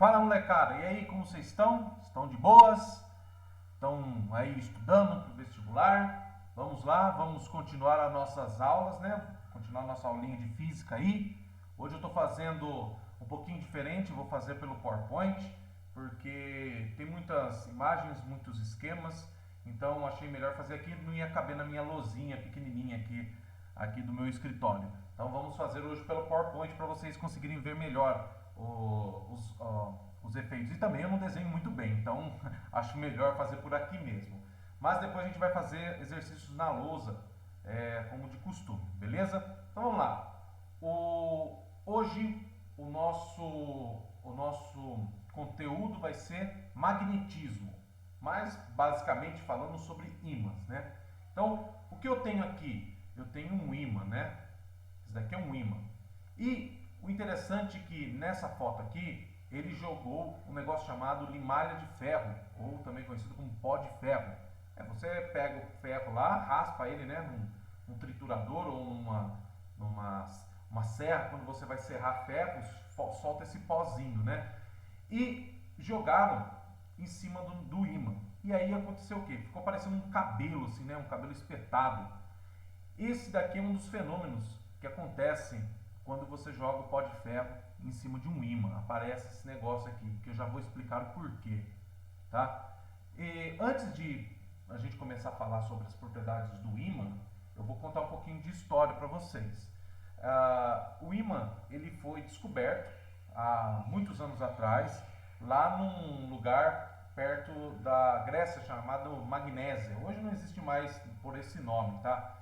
Fala, molecada, e aí, como vocês estão? Estão de boas? Estão aí estudando para o vestibular? Vamos lá, vamos continuar as nossas aulas, né? Continuar a nossa aulinha de física aí. Hoje eu estou fazendo um pouquinho diferente, vou fazer pelo PowerPoint, porque tem muitas imagens, muitos esquemas, então achei melhor fazer aqui, não ia caber na minha lousinha pequenininha aqui do meu escritório. Então vamos fazer hoje pelo PowerPoint para vocês conseguirem ver melhor os efeitos. E também eu não desenho muito bem, então acho melhor fazer por aqui mesmo. Mas depois a gente vai fazer exercícios na lousa, como de costume, beleza? Então vamos lá. Hoje o nosso conteúdo vai ser magnetismo, mas basicamente falando sobre ímãs, né? Então, o que eu tenho aqui? Eu tenho um ímã, né? Esse daqui é um ímã. E o interessante é que nessa foto aqui, ele jogou um negócio chamado limalha de ferro, ou também conhecido como pó de ferro. Você pega o ferro lá, raspa ele, né, num triturador ou numa serra, quando você vai serrar ferros, solta esse pozinho, né? E jogaram em cima do ímã. E aí aconteceu o quê? Ficou parecendo um cabelo, assim, né? Um cabelo espetado. Esse daqui é um dos fenômenos que acontecem quando você joga o pó de ferro em cima de um ímã. Aparece esse negócio aqui, que eu já vou explicar o porquê, tá? E antes de a gente começar a falar sobre as propriedades do ímã, eu vou contar um pouquinho de história para vocês. O ímã ele foi descoberto há muitos anos atrás, lá num lugar perto da Grécia chamado Magnésia. Hoje não existe mais por esse nome, tá?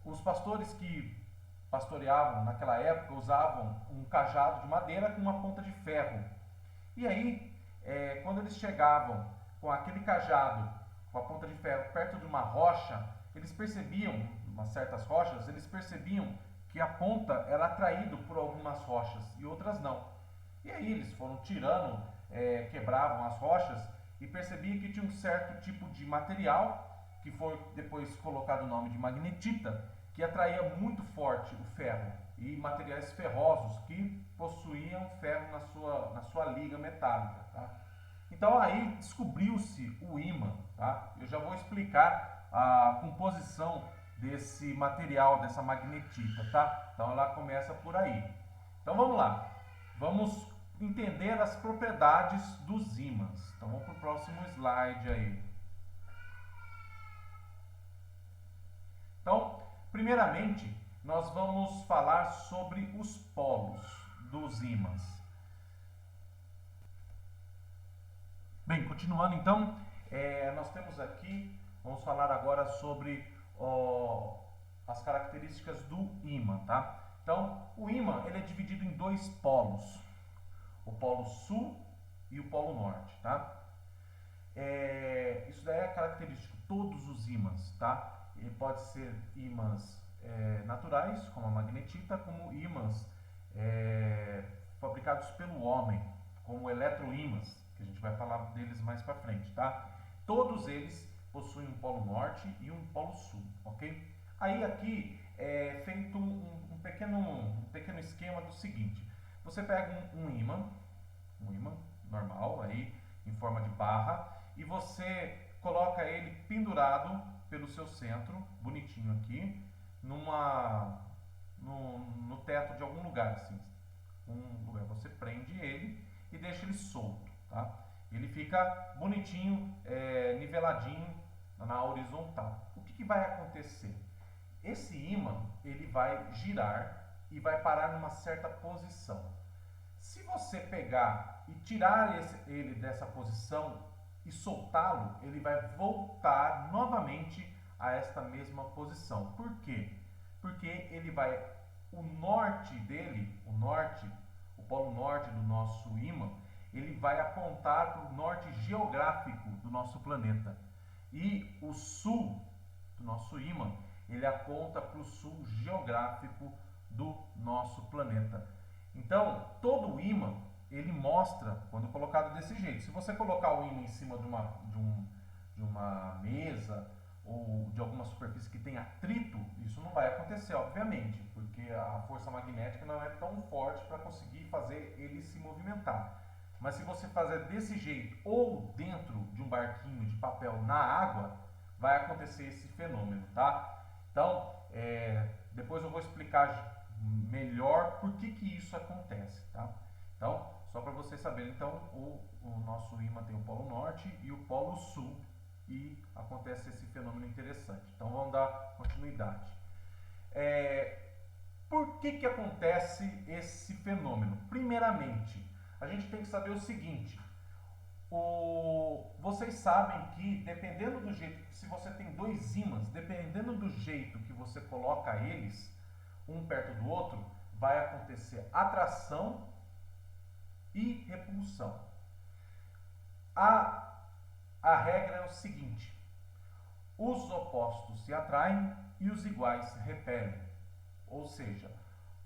Os pastores que pastoreavam naquela época usavam um cajado de madeira com uma ponta de ferro. E aí, quando eles chegavam com aquele cajado, com a ponta de ferro, perto de uma rocha, eles percebiam, umas certas rochas, eles percebiam que a ponta era atraída por algumas rochas e outras não. E aí eles foram tirando, quebravam as rochas e percebiam que tinha um certo tipo de material, que foi depois colocado o nome de magnetita, que atraía muito forte o ferro, e materiais ferrosos que possuíam ferro na sua liga metálica, tá? Então aí descobriu-se o ímã, tá? Eu já vou explicar a composição desse material, dessa magnetita, tá? Então ela começa por aí. Então vamos lá, vamos entender as propriedades dos ímãs. Então vamos para o próximo slide aí. Então, primeiramente, nós vamos falar sobre os polos dos ímãs. Bem, continuando então, nós temos aqui, vamos falar agora sobre as características do ímã, tá? Então, o ímã ele é dividido em dois polos, o polo sul e o polo norte, tá? Isso daí é característico, todos os ímãs, tá? Ele pode ser ímãs naturais, como a magnetita, como ímãs fabricados pelo homem, como eletroímãs, que a gente vai falar deles mais para frente, tá? Todos eles possuem um polo norte e um polo sul, ok? Aí aqui é feito um pequeno esquema do seguinte: você pega um ímã normal aí em forma de barra e você coloca ele pendurado pelo seu centro, bonitinho aqui, no teto de algum lugar, assim. Você prende ele e deixa ele solto, tá? Ele fica bonitinho, niveladinho na horizontal. O que vai acontecer? Esse ímã ele vai girar e vai parar numa certa posição. Se você pegar e tirar ele dessa posição e soltá-lo, ele vai voltar novamente a esta mesma posição. Por quê? Porque ele vai, o norte dele, o polo norte do nosso ímã, ele vai apontar para o norte geográfico do nosso planeta. E o sul do nosso ímã, ele aponta para o sul geográfico do nosso planeta. Então, todo o ímã, ele mostra, quando colocado desse jeito, se você colocar o ímã em cima de uma mesa ou de alguma superfície que tem atrito, isso não vai acontecer, obviamente, porque a força magnética não é tão forte para conseguir fazer ele se movimentar. Mas se você fazer desse jeito ou dentro de um barquinho de papel na água, vai acontecer esse fenômeno, tá? Então, depois eu vou explicar melhor por que isso acontece, tá? Então, só para vocês saberem, então, o nosso ímã tem o polo norte e o polo sul, e acontece esse fenômeno interessante. Então, vamos dar continuidade. Por que acontece esse fenômeno? Primeiramente, a gente tem que saber o seguinte: vocês sabem que dependendo do jeito, se você tem dois ímãs, dependendo do jeito que você coloca eles, um perto do outro, vai acontecer atração e repulsão. A regra é o seguinte: os opostos se atraem e os iguais se repelem. Ou seja,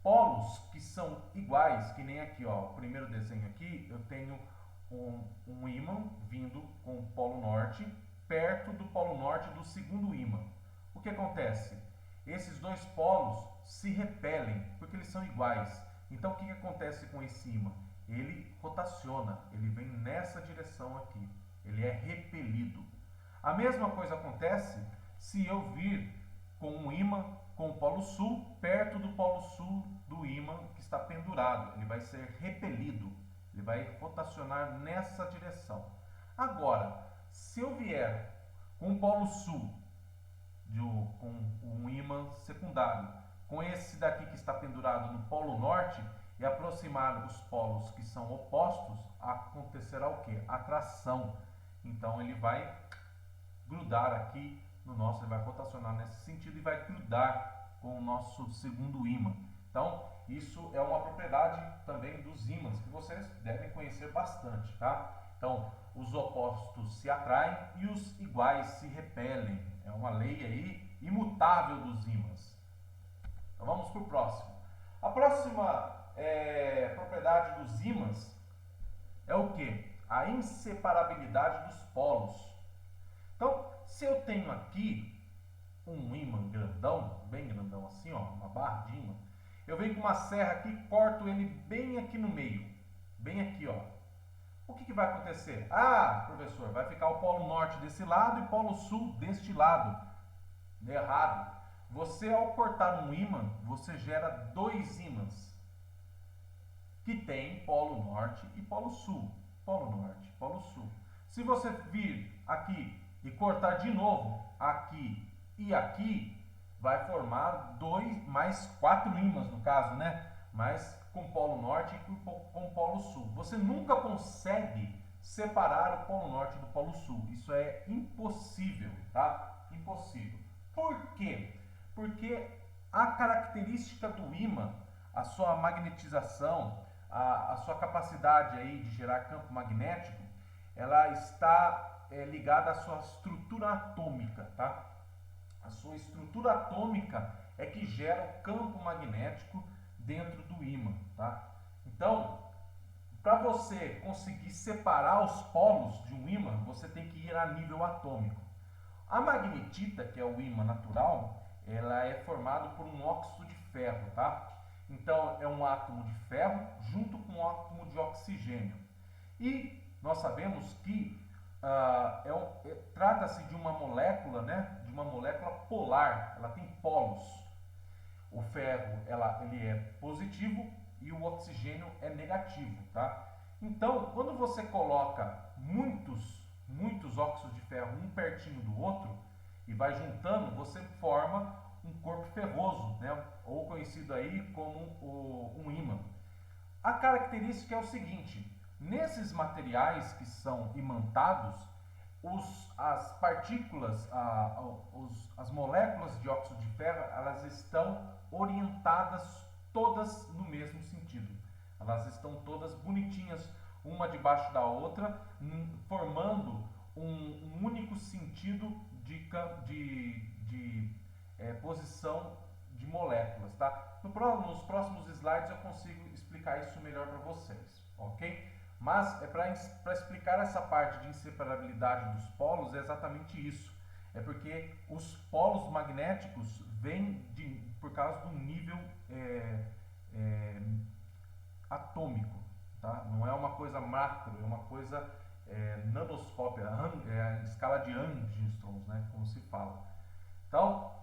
polos que são iguais, que nem aqui, ó, o primeiro desenho aqui, eu tenho um ímã vindo com o polo norte, perto do polo norte do segundo ímã. O que acontece? Esses dois polos se repelem, porque eles são iguais. Então, o que acontece com esse ímã? Ele rotaciona, ele vem nessa direção aqui, ele é repelido. A mesma coisa acontece se eu vir com um ímã com o polo sul perto do polo sul do ímã que está pendurado. Ele vai ser repelido, ele vai rotacionar nessa direção. Agora, se eu vier com o polo sul, com um ímã secundário, com esse daqui que está pendurado no polo norte, e aproximar os polos que são opostos, acontecerá o que? Atração. Então ele vai grudar aqui no nosso, ele vai rotacionar nesse sentido e vai grudar com o nosso segundo ímã. Então isso é uma propriedade também dos ímãs que vocês devem conhecer bastante, tá? Então os opostos se atraem e os iguais se repelem. É uma lei aí imutável dos ímãs. Então vamos para o próximo. A próxima propriedade dos ímãs é o que? A inseparabilidade dos polos. Então, se eu tenho aqui um ímã grandão, bem grandão assim, ó, uma barra de ímã, eu venho com uma serra aqui e corto ele bem aqui no meio, bem aqui, ó. O que vai acontecer? Ah, professor, vai ficar o polo norte desse lado e o polo sul deste lado. Errado. Você, ao cortar um ímã, você gera dois ímãs que tem polo norte e polo sul. Polo norte, polo sul. Se você vir aqui e cortar de novo aqui e aqui, vai formar mais quatro ímãs no caso, né? Mas com polo norte e com polo sul. Você nunca consegue separar o polo norte do polo sul. Isso é impossível, tá? Impossível. Por quê? Porque a característica do ímã, a sua magnetização, a sua capacidade aí de gerar campo magnético, ela está ligada à sua estrutura atômica, tá? A sua estrutura atômica é que gera o campo magnético dentro do ímã, tá? Então, para você conseguir separar os polos de um ímã, você tem que ir a nível atômico. A magnetita, que é o ímã natural, ela é formada por um óxido de ferro, tá? Então, é um átomo de ferro junto com um átomo de oxigênio. E nós sabemos que trata-se de uma molécula, né? De uma molécula polar, ela tem polos. O ferro, ele é positivo e o oxigênio é negativo, tá? Então, quando você coloca muitos óxidos de ferro um pertinho do outro e vai juntando, você forma um corpo ferroso, né? Ou conhecido aí como um ímã. A característica é o seguinte: nesses materiais que são imantados, as partículas, as moléculas de óxido de ferro, elas estão orientadas todas no mesmo sentido. Elas estão todas bonitinhas, uma debaixo da outra, formando um único sentido de posição de moléculas, tá? Nos próximos slides eu consigo explicar isso melhor para vocês, ok? Mas para explicar essa parte de inseparabilidade dos polos é exatamente isso. É porque os polos magnéticos vêm por causa do nível atômico, tá? Não é uma coisa macro, é uma coisa nanoscópia, a escala de angstroms, né? Como se fala. Então,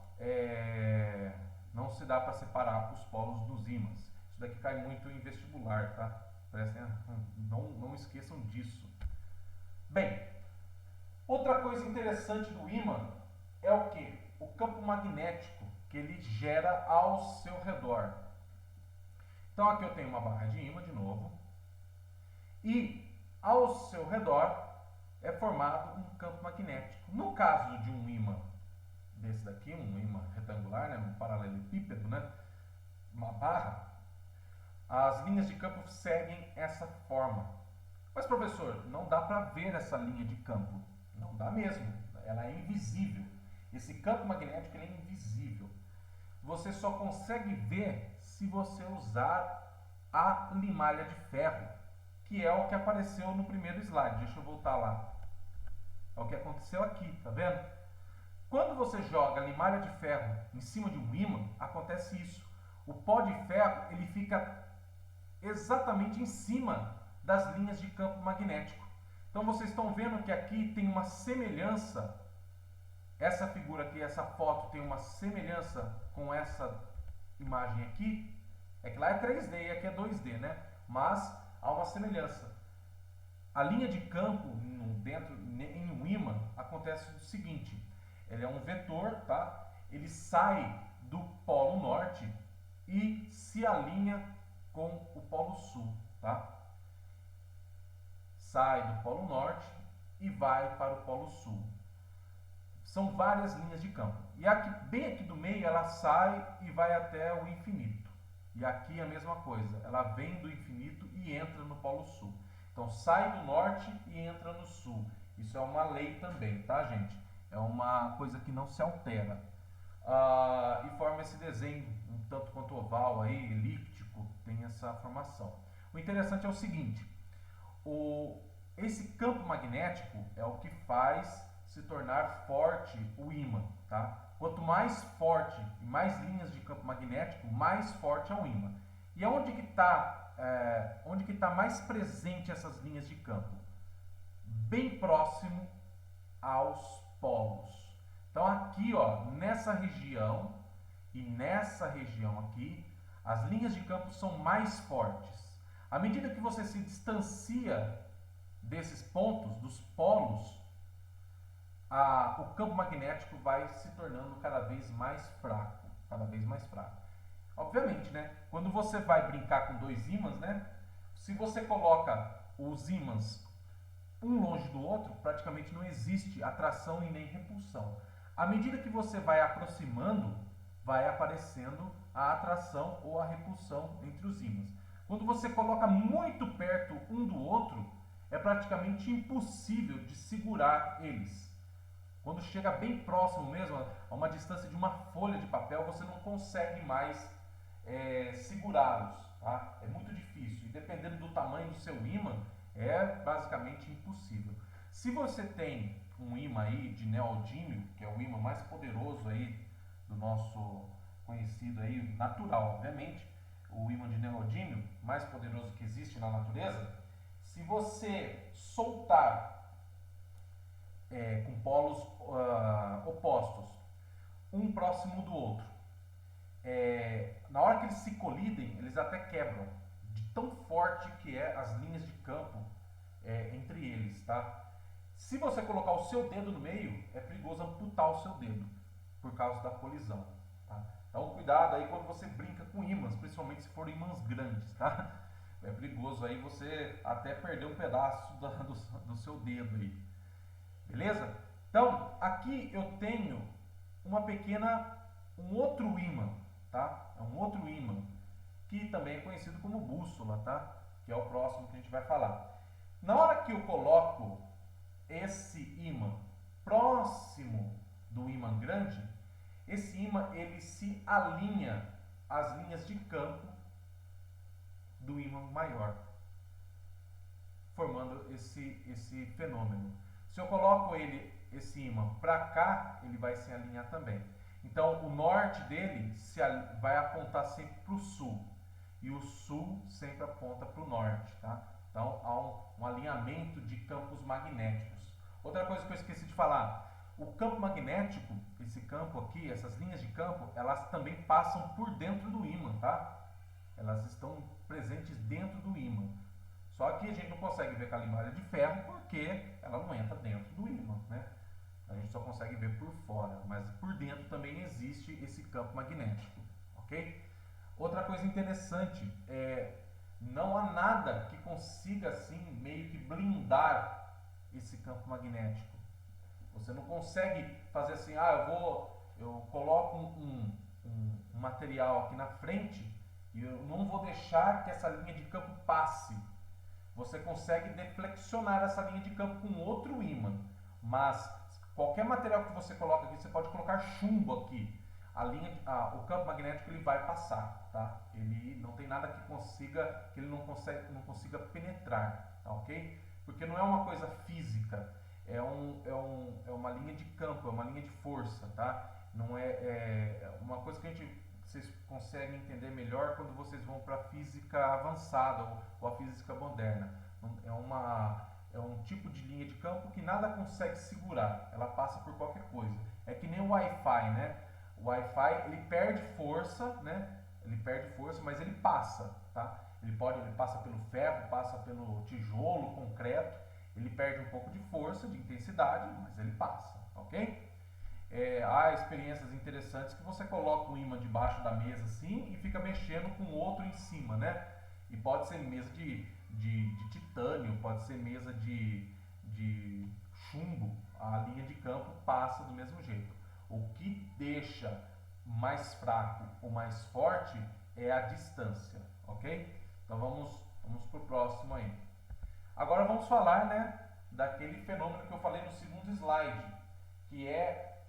não se dá para separar os polos dos ímãs. Isso daqui cai muito em vestibular, tá? Não esqueçam disso. Bem, outra coisa interessante do ímã é o que? O campo magnético que ele gera ao seu redor. Então aqui eu tenho uma barra de ímã de novo e ao seu redor é formado um campo magnético. No caso de um ímã desse daqui, um ímã retangular, né, um paralelepípedo, né, uma barra, as linhas de campo seguem essa forma. Mas professor, não dá para ver essa linha de campo. Não dá mesmo, ela é invisível. Esse campo magnético ele é invisível. Você só consegue ver se você usar a limalha de ferro, que é o que apareceu no primeiro slide. Deixa eu voltar lá. É o que aconteceu aqui, tá vendo? Quando você joga limalha de ferro em cima de um ímã, acontece isso. O pó de ferro ele fica exatamente em cima das linhas de campo magnético. Então vocês estão vendo que aqui tem uma semelhança, essa figura aqui, essa foto tem uma semelhança com essa imagem aqui. É que lá é 3D e aqui é 2D, né? Mas há uma semelhança. A linha de campo em um ímã acontece o seguinte: ele é um vetor, tá? Ele sai do polo norte e se alinha com o polo sul, tá? Sai do polo norte e vai para o polo sul. São várias linhas de campo. E aqui, bem aqui do meio, ela sai e vai até o infinito. E aqui a mesma coisa, ela vem do infinito e entra no polo sul. Então sai do norte e entra no sul. Isso é uma lei também, tá, gente? É uma coisa que não se altera. E forma esse desenho, um tanto quanto oval aí, elíptico, tem essa formação. O interessante é o seguinte: esse campo magnético é o que faz se tornar forte o ímã, tá? Quanto mais forte e mais linhas de campo magnético, mais forte é o ímã. E onde que está mais presente essas linhas de campo? Bem próximo aos polos. Então aqui, ó, nessa região e nessa região aqui, as linhas de campo são mais fortes. À medida que você se distancia desses pontos, dos polos, o campo magnético vai se tornando cada vez mais fraco, cada vez mais fraco. Obviamente, né? Quando você vai brincar com dois ímãs, né? Se você coloca os ímãs um longe do outro, praticamente não existe atração e nem repulsão. À medida que você vai aproximando, vai aparecendo a atração ou a repulsão entre os ímãs. Quando você coloca muito perto um do outro, é praticamente impossível de segurar eles. Quando chega bem próximo mesmo, a uma distância de uma folha de papel, você não consegue mais segurá-los, tá? É muito difícil. E dependendo do tamanho do seu ímã, é basicamente impossível. Se você tem um ímã aí de neodímio, que é o ímã mais poderoso aí do nosso conhecido aí, natural, obviamente, o ímã de neodímio, mais poderoso que existe na natureza, se você soltar com polos opostos, um próximo do outro, na hora que eles se colidem, eles até quebram, de tão forte que é as linhas de campo entre eles, tá? Se você colocar o seu dedo no meio, é perigoso amputar o seu dedo, por causa da colisão, tá? Então cuidado aí quando você brinca com ímãs, principalmente se forem ímãs grandes, tá? É perigoso aí você até perder um pedaço do seu dedo aí. Beleza? Então, aqui eu tenho um outro ímã, tá? É um outro ímã, que também é conhecido como bússola, tá? Que é o próximo que a gente vai falar. Na hora que eu coloco esse ímã próximo do ímã grande, esse ímã ele se alinha às linhas de campo do ímã maior, formando esse fenômeno. Se eu coloco ele esse ímã para cá, ele vai se alinhar também. Então, o norte dele vai apontar sempre para o sul e o sul sempre aponta para o norte, tá? Então, há um alinhamento de campos magnéticos. Outra coisa que eu esqueci de falar, o campo magnético, esse campo aqui, essas linhas de campo, elas também passam por dentro do ímã, tá? Elas estão presentes dentro do ímã. Só que a gente não consegue ver com a limalha de ferro porque ela não entra dentro do ímã, né? A gente só consegue ver por fora, mas por dentro também existe esse campo magnético, ok? Outra coisa interessante não há nada que consiga assim meio que blindar esse campo magnético. Você não consegue fazer assim, eu coloco um material aqui na frente e eu não vou deixar que essa linha de campo passe. Você consegue deflexionar essa linha de campo com outro ímã, mas qualquer material que você coloca aqui, você pode colocar chumbo aqui, o campo magnético ele vai passar, tá? Ele não tem nada que ele não consiga penetrar, tá, ok? Porque não é uma coisa física, é uma linha de campo, é uma linha de força, tá? Não é uma coisa que vocês conseguem entender melhor quando vocês vão para a física avançada ou a física moderna. É um tipo de linha de campo que nada consegue segurar, ela passa por qualquer coisa. É que nem o Wi-Fi, né? O Wi-Fi ele perde força, né? Ele perde força, mas ele passa, tá? Ele passa pelo ferro, passa pelo tijolo, concreto, ele perde um pouco de força, de intensidade, mas ele passa, ok? Há experiências interessantes que você coloca um ímã debaixo da mesa assim e fica mexendo com outro em cima, né? E pode ser mesa de titânio, pode ser mesa de chumbo, a linha de campo passa do mesmo jeito. O que deixa mais fraco ou mais forte é a distância, ok? Então vamos para o próximo aí. Agora vamos falar, né, daquele fenômeno que eu falei no segundo slide, que é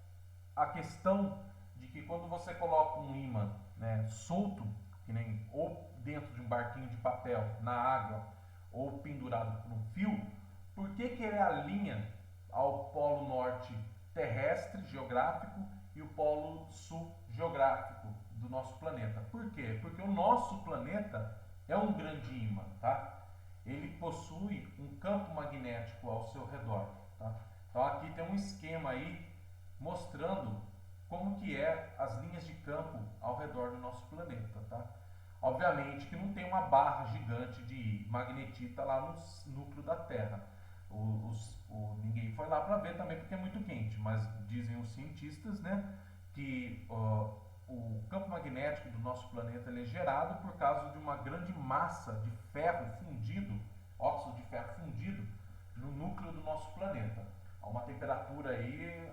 a questão de que quando você coloca um ímã, né, solto, que nem ou dentro de um barquinho de papel na água ou pendurado por um fio, por que ele alinha ao polo norte terrestre geográfico e o polo sul geográfico do nosso planeta? Por quê? Porque o nosso planeta é um grande ímã, tá? Ele possui um campo magnético ao seu redor, tá? Então aqui tem um esquema aí mostrando como que é as linhas de campo ao redor do nosso planeta, tá? Obviamente que não tem uma barra gigante de magnetita lá no núcleo da Terra. Ninguém foi lá para ver também porque é muito quente, mas dizem os cientistas, né, que o campo magnético do nosso planeta ele é gerado por causa de uma grande massa de ferro fundido, óxido de ferro fundido, no núcleo do nosso planeta. A uma temperatura aí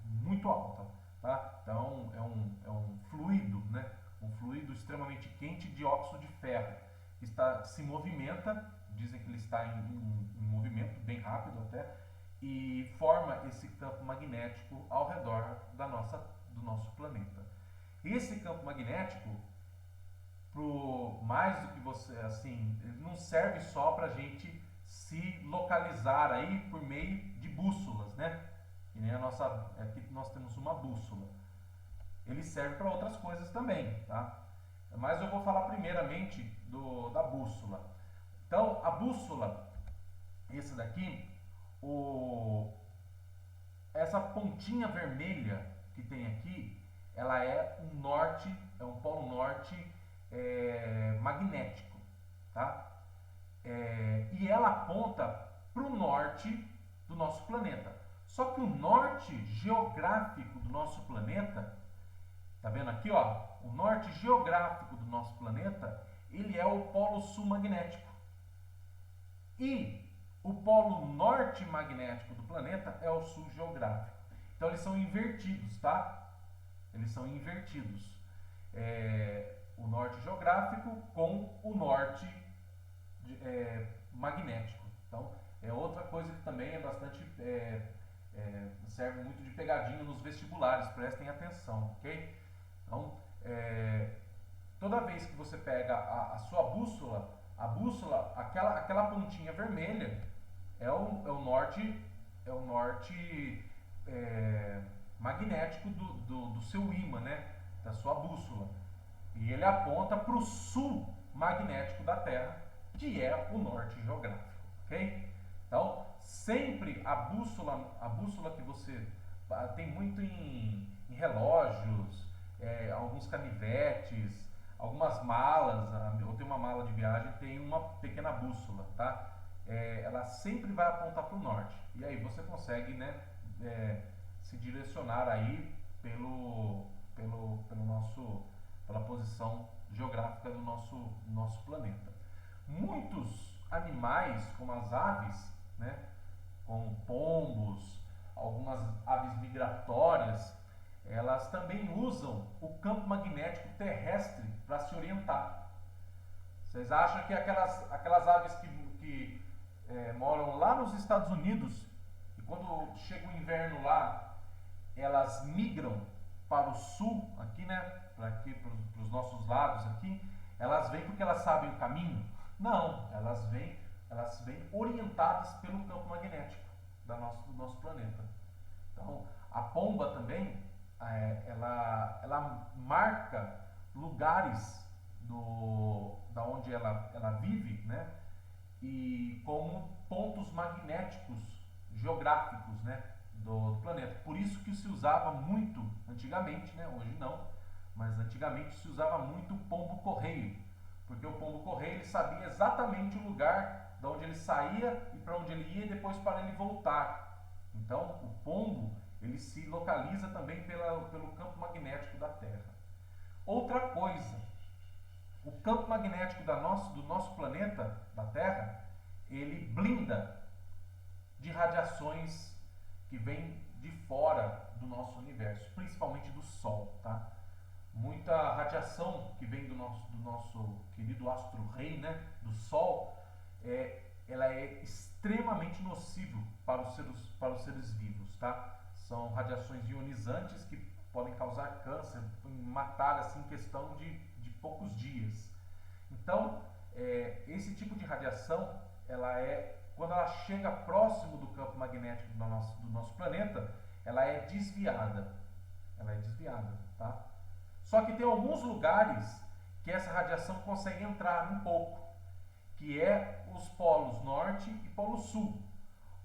muito alta, tá? Então é um fluido, né? Um fluido extremamente quente de óxido de ferro que se movimenta, dizem que ele está em movimento bem rápido até, e forma esse campo magnético ao redor do nosso planeta. Esse campo magnético, mais do que você, assim, ele não serve só para a gente se localizar aí por meio de bússolas, né? E nem aqui nós temos uma bússola. Ele serve para outras coisas também, tá? Mas eu vou falar primeiramente da bússola. Então, a bússola, esse daqui, essa pontinha vermelha que tem aqui, ela é um polo norte magnético, tá? E ela aponta para o norte do nosso planeta. Só que o norte geográfico do nosso planeta, tá vendo aqui, ó? O norte geográfico do nosso planeta, ele é o polo sul magnético. E o polo norte magnético do planeta é o sul geográfico. Então eles são invertidos, tá? Eles são invertidos. O norte geográfico com o norte magnético. Então é outra coisa que também é bastante serve muito de pegadinha nos vestibulares, prestem atenção, ok? Então toda vez que você pega a sua bússola, aquela pontinha vermelha é o norte é o norte magnético do seu ímã, né? Da sua bússola. E ele aponta para o sul magnético da Terra, que é o norte geográfico, ok? Então, sempre a bússola que você tem muito em relógios, alguns canivetes, algumas malas, eu tenho uma mala de viagem, tem uma pequena bússola, tá? Ela sempre vai apontar para o norte. E aí você consegue, né, se direcionar aí pela posição geográfica do nosso planeta. Muitos animais, como as aves, né, como pombos, algumas aves migratórias, elas também usam o campo magnético terrestre para se orientar. Vocês acham que aquelas aves que moram lá nos Estados Unidos, e quando chega o inverno lá, elas migram para o sul, aqui, né, para os nossos lados aqui, elas vêm porque elas sabem o caminho? Não, elas vêm orientadas pelo campo magnético do nosso planeta. Então, a pomba também, ela marca lugares da onde ela vive, né? E como pontos magnéticos geográficos, né? Do planeta. Por isso que se usava muito antigamente, né? Hoje não, mas antigamente se usava muito o pombo-correio, porque o pombo-correio ele sabia exatamente o lugar de onde ele saía e para onde ele ia e depois para ele voltar. Então, o pombo ele se localiza também pelo campo magnético da Terra. Outra coisa, o campo magnético do nosso planeta, da Terra, ele blinda de radiações que vêm de fora do nosso universo, principalmente do Sol, tá? Muita radiação que vem do nosso querido astro-rei, né, do Sol, ela é extremamente nociva para os seres vivos, tá? São radiações ionizantes que podem causar câncer, matar assim em questão de poucos dias. Então, esse tipo de radiação, quando ela chega próximo do campo magnético do nosso planeta, ela é desviada. Ela é desviada, tá? Só que tem alguns lugares que essa radiação consegue entrar um pouco, que é os polos norte e polo sul,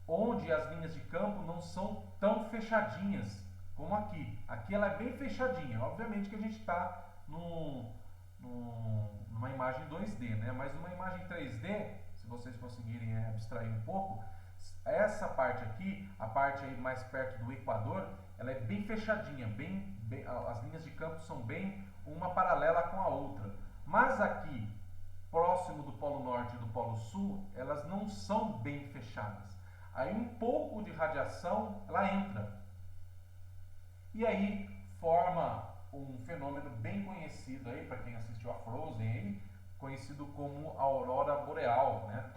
onde as linhas de campo não são tão fechadinhas como aqui. Aqui ela é bem fechadinha. Obviamente que a gente está numa imagem 2D, né? Mas numa imagem 3D, se vocês conseguirem abstrair um pouco, essa parte aqui, a parte aí mais perto do Equador, ela é bem fechadinha, as linhas de campo são bem uma paralela com a outra. Mas aqui, próximo do Polo Norte e do Polo Sul, elas não são bem fechadas. Aí um pouco de radiação, ela entra. E aí forma um fenômeno bem conhecido aí, para quem assistiu a Frozen aí, conhecido como a aurora boreal, né?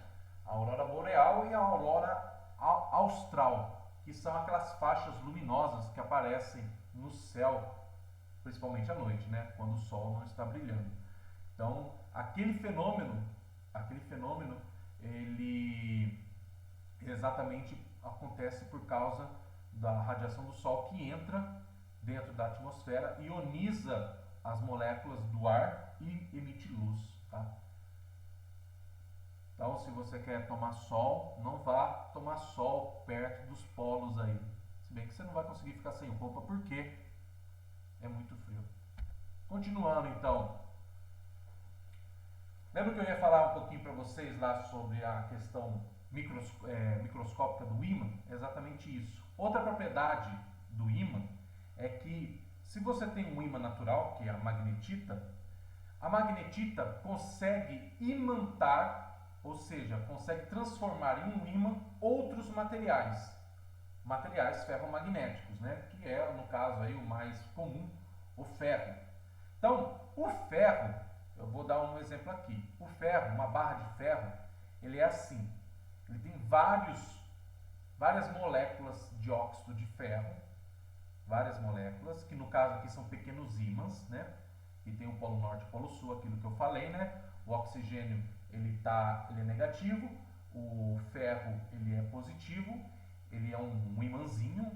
A aurora boreal e a aurora austral, que são aquelas faixas luminosas que aparecem no céu, principalmente à noite, né? Quando o sol não está brilhando. Então, aquele fenômeno, ele exatamente acontece por causa da radiação do sol que entra dentro da atmosfera, ioniza as moléculas do ar e emite luz, tá? Então, se você quer tomar sol, não vá tomar sol perto dos polos aí. Se bem que você não vai conseguir ficar sem roupa porque é muito frio. Continuando então. Lembra que eu ia falar um pouquinho para vocês lá sobre a questão microscópica do ímã? É exatamente isso. Outra propriedade do ímã é que se você tem um ímã natural, que é a magnetita consegue imantar, ou seja, consegue transformar em um ímã outros materiais ferromagnéticos, né? Que é, no caso aí, o mais comum, o ferro. Então, o ferro, eu vou dar um exemplo aqui. O ferro, uma barra de ferro, ele é assim. Ele tem várias moléculas de óxido de ferro, várias moléculas, que no caso aqui são pequenos ímãs, né? E tem o polo norte e o polo sul, aquilo que eu falei, né? O oxigênio ele é negativo, o ferro ele é positivo ele é um imãzinho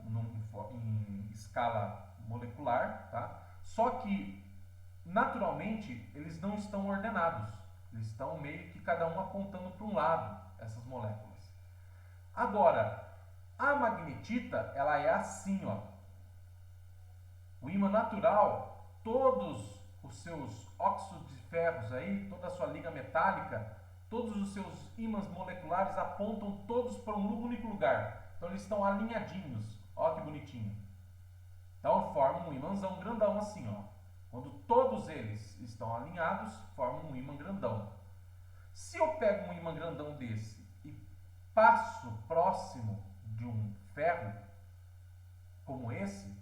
em escala molecular, tá? Só que, naturalmente, eles não estão ordenados. Eles estão meio que cada um apontando para um lado, essas moléculas. Agora, a magnetita, ela é assim, ó. O ímã natural, todos os seus óxidos de ferros aí, toda a sua liga metálica, todos os seus ímãs moleculares apontam todos para um único lugar. Então eles estão alinhadinhos. Olha que bonitinho. Então formam um ímãzão grandão assim, ó. Quando todos eles estão alinhados, formam um ímã grandão. Se eu pego um ímã grandão desse e passo próximo de um ferro como esse,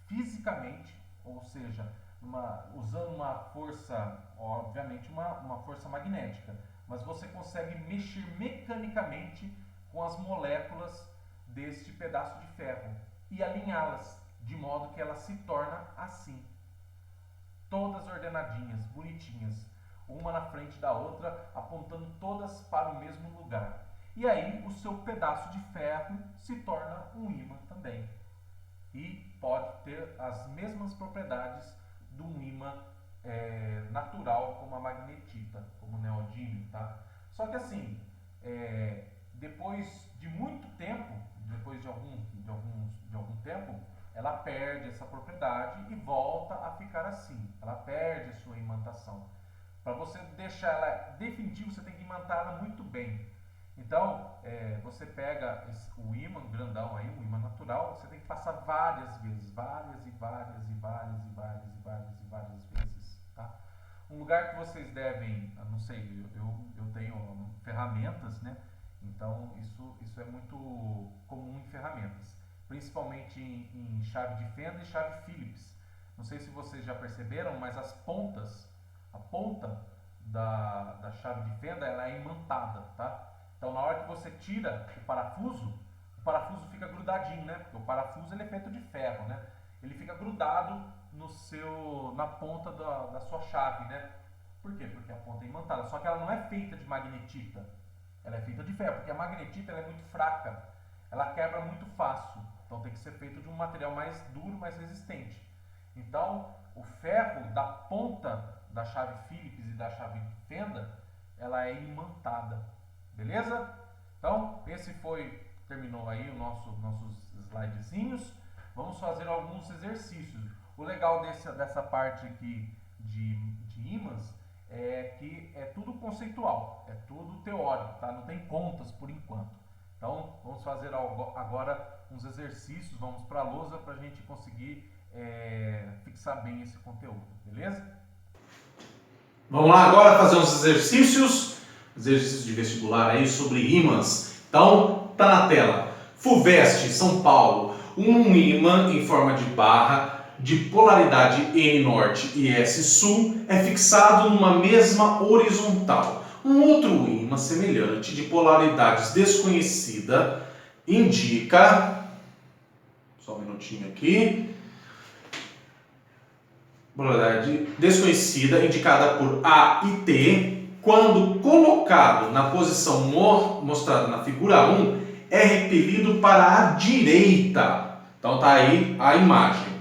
fisicamente, ou seja, usando uma força, obviamente uma força magnética, mas você consegue mexer mecanicamente com as moléculas deste pedaço de ferro e alinhá-las de modo que ela se torna assim, todas ordenadinhas, bonitinhas, uma na frente da outra, apontando todas para o mesmo lugar. E aí o seu pedaço de ferro se torna um ímã também. E pode ter as mesmas propriedades de um ímã natural, como a magnetita, como o neodímio, tá? Só que assim, depois de muito tempo, depois de algum tempo, ela perde essa propriedade e volta a ficar assim. Ela perde a sua imantação. Para você deixar ela definitiva, você tem que imantá-la muito bem. Então, você pega o ímã grandão aí, o ímã natural, você tem que passar várias vezes, várias vezes, tá? Um lugar que vocês devem, não sei, eu tenho ferramentas, né? Então, isso é muito comum em ferramentas, principalmente em chave de fenda e chave Phillips. Não sei se vocês já perceberam, mas a ponta da chave de fenda, ela é imantada, tá? Então, na hora que você tira o parafuso fica grudadinho, né? Porque o parafuso ele é feito de ferro, né? Ele fica grudado na ponta da sua chave, né? Por quê? Porque a ponta é imantada. Só que ela não é feita de magnetita. Ela é feita de ferro, porque a magnetita ela é muito fraca. Ela quebra muito fácil. Então, tem que ser feito de um material mais duro, mais resistente. Então, o ferro da ponta da chave Phillips e da chave fenda, ela é imantada. Beleza? Então, terminou aí os nossos slidezinhos. Vamos fazer alguns exercícios. O legal dessa parte aqui de ímãs é que é tudo conceitual, é tudo teórico, tá? Não tem contas por enquanto. Então, vamos fazer agora uns exercícios, vamos para a lousa para a gente conseguir fixar bem esse conteúdo, beleza? Vamos lá agora fazer uns exercícios de vestibular aí sobre ímãs. Então, tá na tela. FUVEST, São Paulo, um ímã em forma de barra de polaridade N norte e S sul é fixado numa mesma horizontal. Um outro ímã semelhante de polaridades desconhecida indica, só um minutinho aqui, polaridade desconhecida indicada por A e T, quando colocado na posição mostrada na figura 1, é repelido para a direita. Então tá aí a imagem.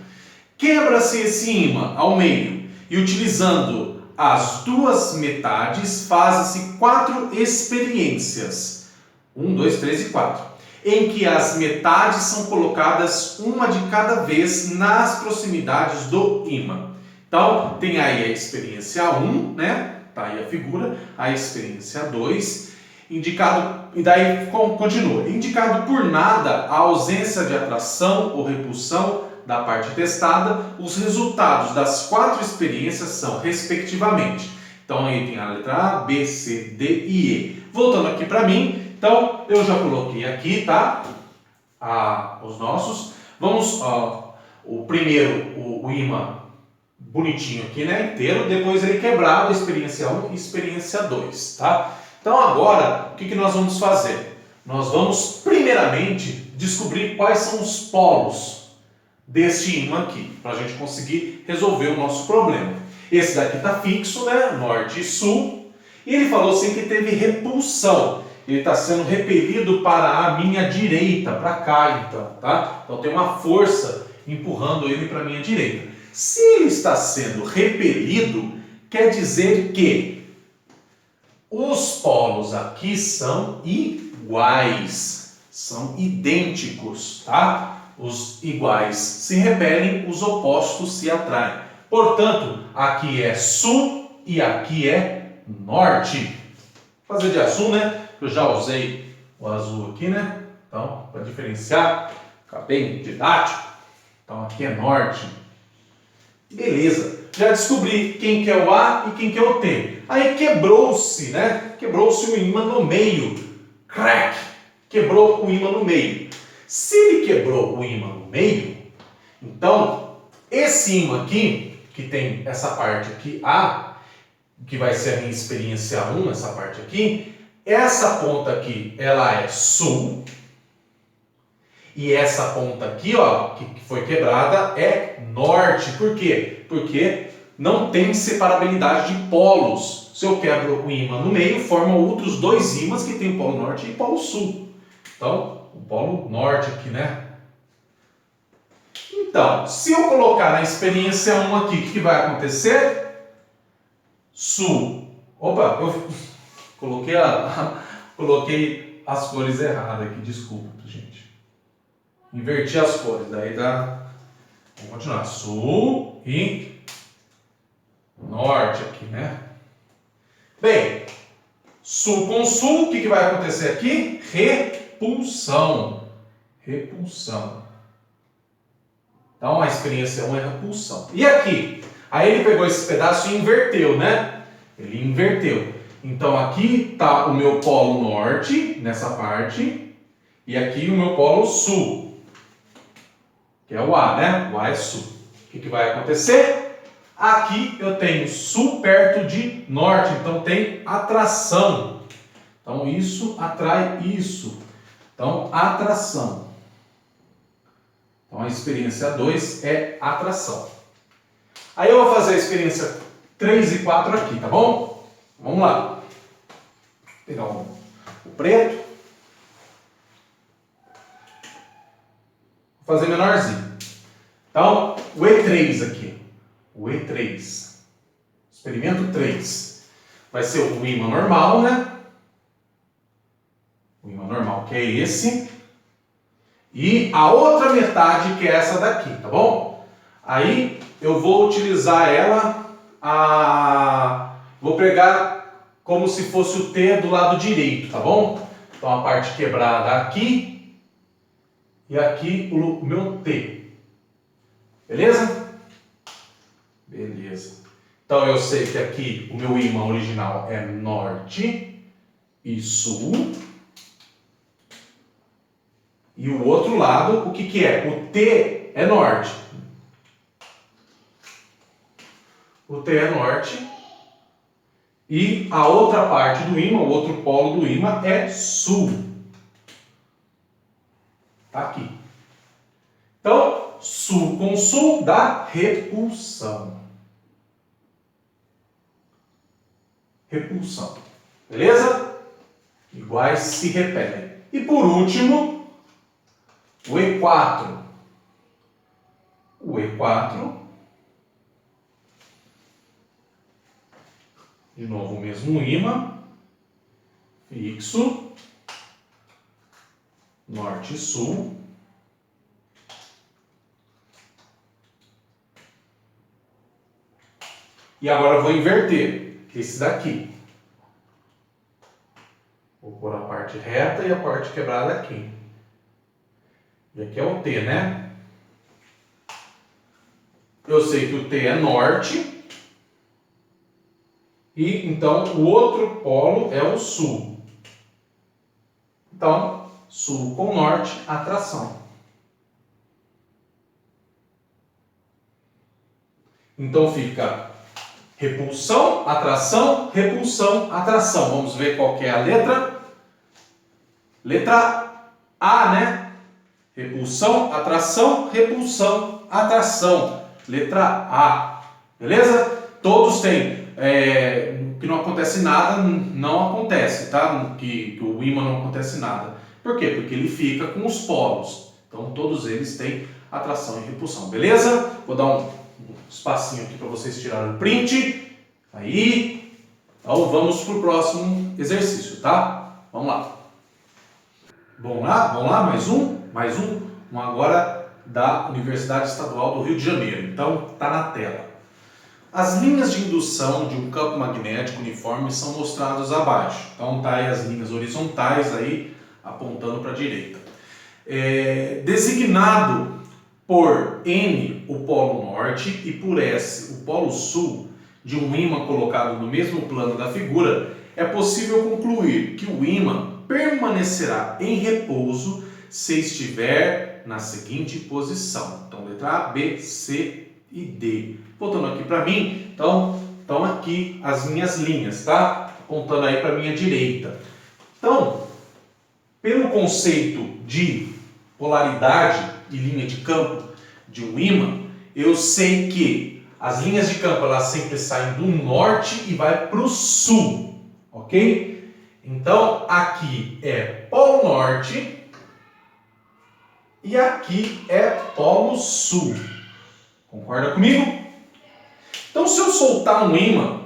Quebra-se esse ímã ao meio e utilizando as duas metades fazem-se 4 experiências. 1, 2, 3 e 4. Em que as metades são colocadas uma de cada vez nas proximidades do ímã. Então, tem aí a experiência 1, né? Tá aí a figura, a experiência 2, indicado, e daí continua. Indicado por nada a ausência de atração ou repulsão da parte testada, os resultados das 4 experiências são, respectivamente. Então, aí tem a letra A, B, C, D e E. Voltando aqui para mim, então, eu já coloquei aqui, tá? Os nossos. Vamos, o primeiro, o ímã bonitinho aqui, né, inteiro, depois ele quebrado, experiência 1 e experiência 2, tá? Então agora, o que nós vamos fazer? Nós vamos primeiramente descobrir quais são os polos deste ímã aqui, para a gente conseguir resolver o nosso problema. Esse daqui está fixo, né, norte e sul, e ele falou assim que teve repulsão. ele está sendo repelido para a minha direita, para cá então, tá? Então tem uma força empurrando ele para a minha direita. Se ele está sendo repelido, quer dizer que os polos aqui são iguais, são idênticos, tá? Os iguais se repelem, os opostos se atraem. Portanto, aqui é sul e aqui é norte. Vou fazer de azul, né? Eu já usei o azul aqui, né? Então, para diferenciar, ficar bem didático. Então, aqui é norte. Beleza. Já descobri quem que é o A e quem que é o T. Aí quebrou-se, né? Quebrou-se o ímã no meio. Crack! Quebrou o ímã no meio. Se ele quebrou o ímã no meio, então, esse ímã aqui, que tem essa parte aqui, A, que vai ser a minha experiência 1, essa parte aqui, essa ponta aqui, ela é sul, e essa ponta aqui, ó, que foi quebrada, é norte. Por quê? Porque não tem separabilidade de polos. Se eu quebro o ímã no meio, formam outros dois ímãs que tem o polo norte e o polo sul. Então, o polo norte aqui, né? Então, se eu colocar na experiência 1 aqui, o que vai acontecer? Sul. Opa, eu coloquei as cores erradas aqui, desculpa, gente. Inverti as cores, daí dá... Vamos continuar. Sul e norte aqui, né? Bem, sul com sul, o que vai acontecer aqui? Repulsão. Repulsão. Então, a experiência 1 é repulsão. E aqui? Aí ele pegou esse pedaço e inverteu, né? Ele inverteu. Então, aqui está o meu polo norte, nessa parte, e aqui o meu polo sul, que é o A, né? O A é sul. O que vai acontecer? Aqui eu tenho sul perto de norte, então tem atração. Então, isso atrai isso. Então, atração. Então, a experiência 2 é atração. Aí eu vou fazer a experiência 3 e 4 aqui, tá bom? Vamos lá. Vou pegar o preto. Vou fazer menorzinho. Então, o E3 aqui. O E3. Experimento 3. Vai ser o ímã normal, né? O ímã normal, que é esse. E a outra metade, que é essa daqui, tá bom? Aí eu vou utilizar ela, vou pregar como se fosse o T do lado direito, tá bom? Então a parte quebrada aqui e aqui o meu T. Beleza? Beleza. Então eu sei que aqui o meu ímã original é norte e sul. E o outro lado, o que é? O T é norte. O T é norte. E a outra parte do ímã, o outro polo do ímã é sul. Tá aqui. Então, sul com sul dá repulsão. Repulsão. Beleza? Iguais se repelem. E por último, o E4. O E4. De novo o mesmo ímã. Fixo. Norte e sul. E agora eu vou inverter esse daqui. Vou pôr a parte reta e a parte quebrada aqui. E aqui é o T, né? Eu sei que o T é norte. E então o outro polo é o sul. Então, sul com norte, atração. Então fica repulsão, atração, repulsão, atração. Vamos ver qual que é a letra. Letra A, né? Repulsão, atração, repulsão, atração. Letra A. Beleza? todos têm. Que não acontece nada, não acontece, tá? Que o ímã não acontece nada. Por quê? Porque ele fica com os polos. Então todos eles têm atração e repulsão, beleza? Vou dar um espacinho aqui para vocês tirarem o print. Aí. Então vamos para o próximo exercício, tá? Vamos lá. Vamos lá, mais um. Um agora da Universidade Estadual do Rio de Janeiro. Então tá na tela. As linhas de indução de um campo magnético uniforme são mostradas abaixo. Então tá aí as linhas horizontais aí apontando para a direita. Designado por N o polo norte e por S o polo sul de um ímã colocado no mesmo plano da figura, é possível concluir que o ímã permanecerá em repouso se estiver na seguinte posição. Então letra A, B, C e D. Voltando aqui para mim, então aqui as minhas linhas, tá? Apontando aí para a minha direita. Então, pelo conceito de polaridade e linha de campo de um ímã, eu sei que as linhas de campo elas sempre saem do norte e vai para o sul, ok? Então, aqui é polo norte e aqui é polo sul. Concorda comigo? Então, se eu soltar um ímã,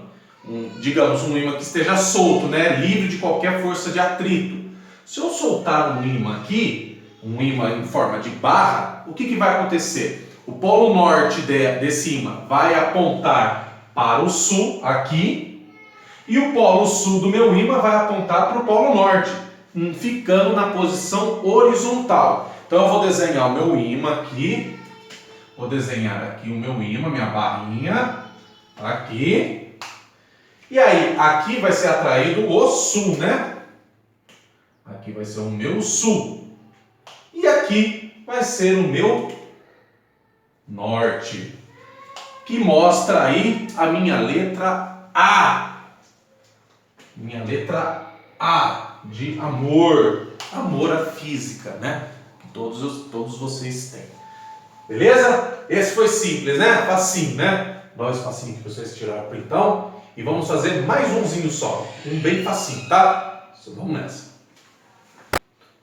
digamos um ímã que esteja solto, né, livre de qualquer força de atrito. Se eu soltar um ímã aqui, um ímã em forma de barra, o que vai acontecer? O polo norte desse ímã vai apontar para o sul, aqui, e o polo sul do meu ímã vai apontar para o polo norte, ficando na posição horizontal. Então, eu vou desenhar o meu ímã aqui, vou desenhar aqui o meu ímã, minha barrinha, aqui. E aí, aqui vai ser atraído o sul, né? Aqui vai ser o meu sul. E aqui vai ser o meu norte. Que mostra aí a minha letra A. Minha letra A de amor. Amor à física, né? Que todos vocês têm. Beleza? Esse foi simples, né? Facinho, né? Dá um espacinho que vocês tiraram o printão. E vamos fazer mais umzinho só. Um bem facinho, tá? Vamos nessa.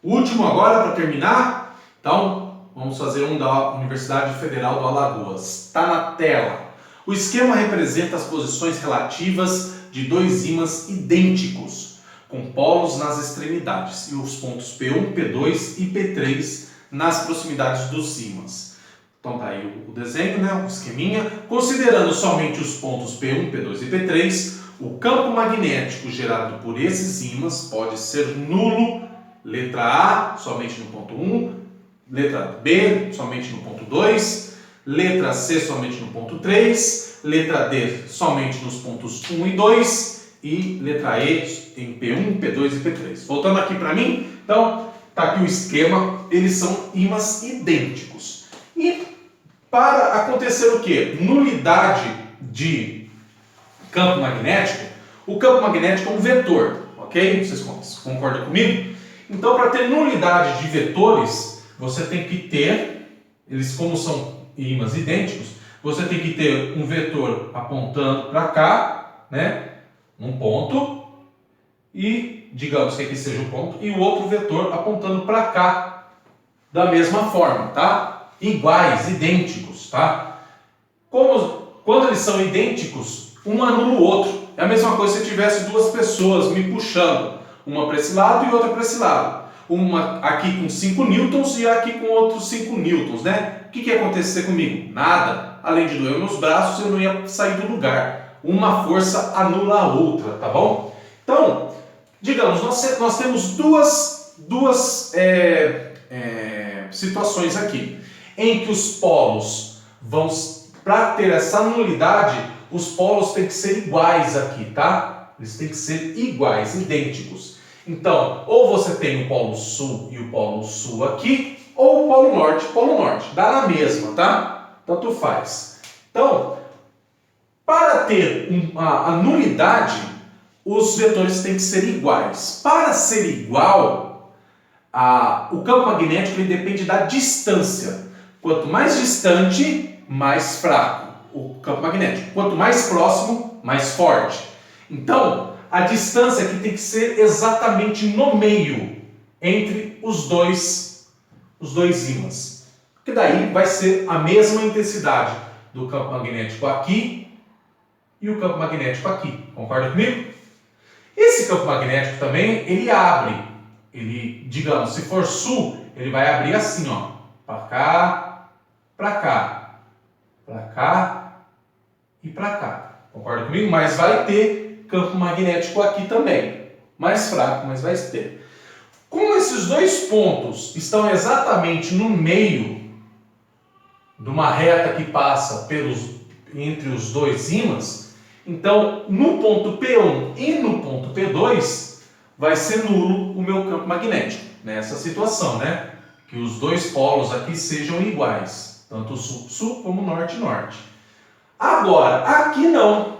Último agora para terminar. Então, vamos fazer um da Universidade Federal do Alagoas. Está na tela. O esquema representa as posições relativas de dois ímãs idênticos, com polos nas extremidades, e os pontos P1, P2 e P3 nas proximidades dos ímãs. Então tá aí o desenho, né? O esqueminha. Considerando somente os pontos P1, P2 e P3, o campo magnético gerado por esses ímãs pode ser nulo. Letra A, somente no ponto 1. Letra B, somente no ponto 2. Letra C, somente no ponto 3. Letra D, somente nos pontos 1 e 2. E letra E, em P1, P2 e P3. Voltando aqui para mim, então, tá aqui o esquema. Eles são ímãs idênticos. E para acontecer o quê? Nulidade de campo magnético. O campo magnético é um vetor, ok? Vocês concordam comigo? Então, para ter nulidade de vetores, você tem que ter, eles como são ímãs idênticos, você tem que ter um vetor apontando para cá, né? Um ponto, e digamos que aqui seja o ponto, e o outro vetor apontando para cá, da mesma forma, tá? Iguais, idênticos, tá? Quando eles são idênticos, um anula o outro. É a mesma coisa se eu tivesse duas pessoas me puxando, uma para esse lado e outra para esse lado. Uma aqui com 5 newtons e aqui com outros 5 newtons, né? O que ia acontecer comigo? Nada. Além de doer meus braços, eu não ia sair do lugar. Uma força anula a outra, tá bom? Então, digamos, nós temos duas situações aqui, em que os polos vão, para ter essa nulidade, os polos têm que ser iguais aqui, tá? Eles têm que ser iguais, idênticos. Então, ou você tem o polo sul e o polo sul aqui, ou o polo norte. Dá na mesma, tá? Tanto faz. Então, para ter a nulidade, os vetores têm que ser iguais. Para ser igual, o campo magnético ele depende da distância. Quanto mais distante, mais fraco. o campo magnético. Quanto mais próximo, mais forte. Então, a distância aqui tem que ser exatamente no meio entre os dois ímãs. Porque daí vai ser a mesma intensidade do campo magnético aqui e o campo magnético aqui. Concorda comigo? Esse campo magnético também, ele abre. Ele, digamos, se for sul, ele vai abrir assim, ó. Para cá, para cá, para cá e para cá. Concorda comigo? Mas vai ter campo magnético aqui também. Mais fraco, mas vai ter. Como esses dois pontos estão exatamente no meio de uma reta que passa entre os dois ímãs, então no ponto P1 e no ponto P2 vai ser nulo o meu campo magnético. Nessa situação, né? Que os dois polos aqui sejam iguais, tanto sul como norte-norte. Agora, aqui não.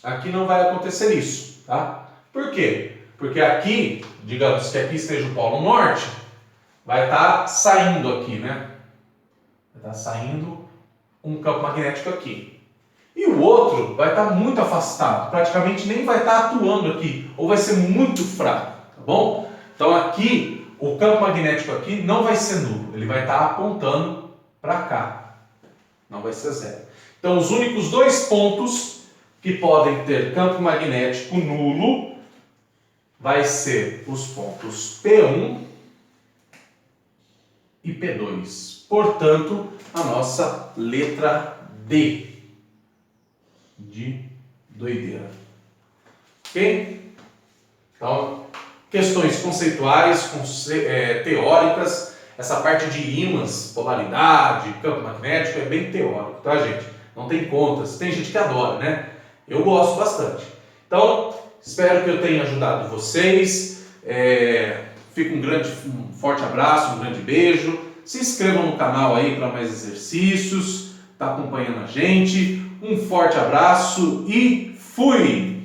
Aqui não vai acontecer isso, tá? Por quê? Porque aqui, digamos que aqui esteja o polo norte, vai estar saindo aqui, né? Vai estar saindo um campo magnético aqui. E o outro vai estar muito afastado, praticamente nem vai estar atuando aqui, ou vai ser muito fraco, tá bom? Então aqui, o campo magnético aqui não vai ser nulo, ele vai estar apontando para cá, não vai ser zero. Então os únicos dois pontos que podem ter campo magnético nulo vai ser os pontos P1 e P2. Portanto, a nossa letra D de doideira. Ok? Então, questões conceituais, teóricas, essa parte de ímãs, polaridade, campo magnético é bem teórico, tá, gente? Não tem contas. Tem gente que adora, né? Eu gosto bastante. Então, espero que eu tenha ajudado vocês. Fica um forte abraço, um grande beijo. Se inscrevam no canal aí para mais exercícios. Tá acompanhando a gente. Um forte abraço e fui!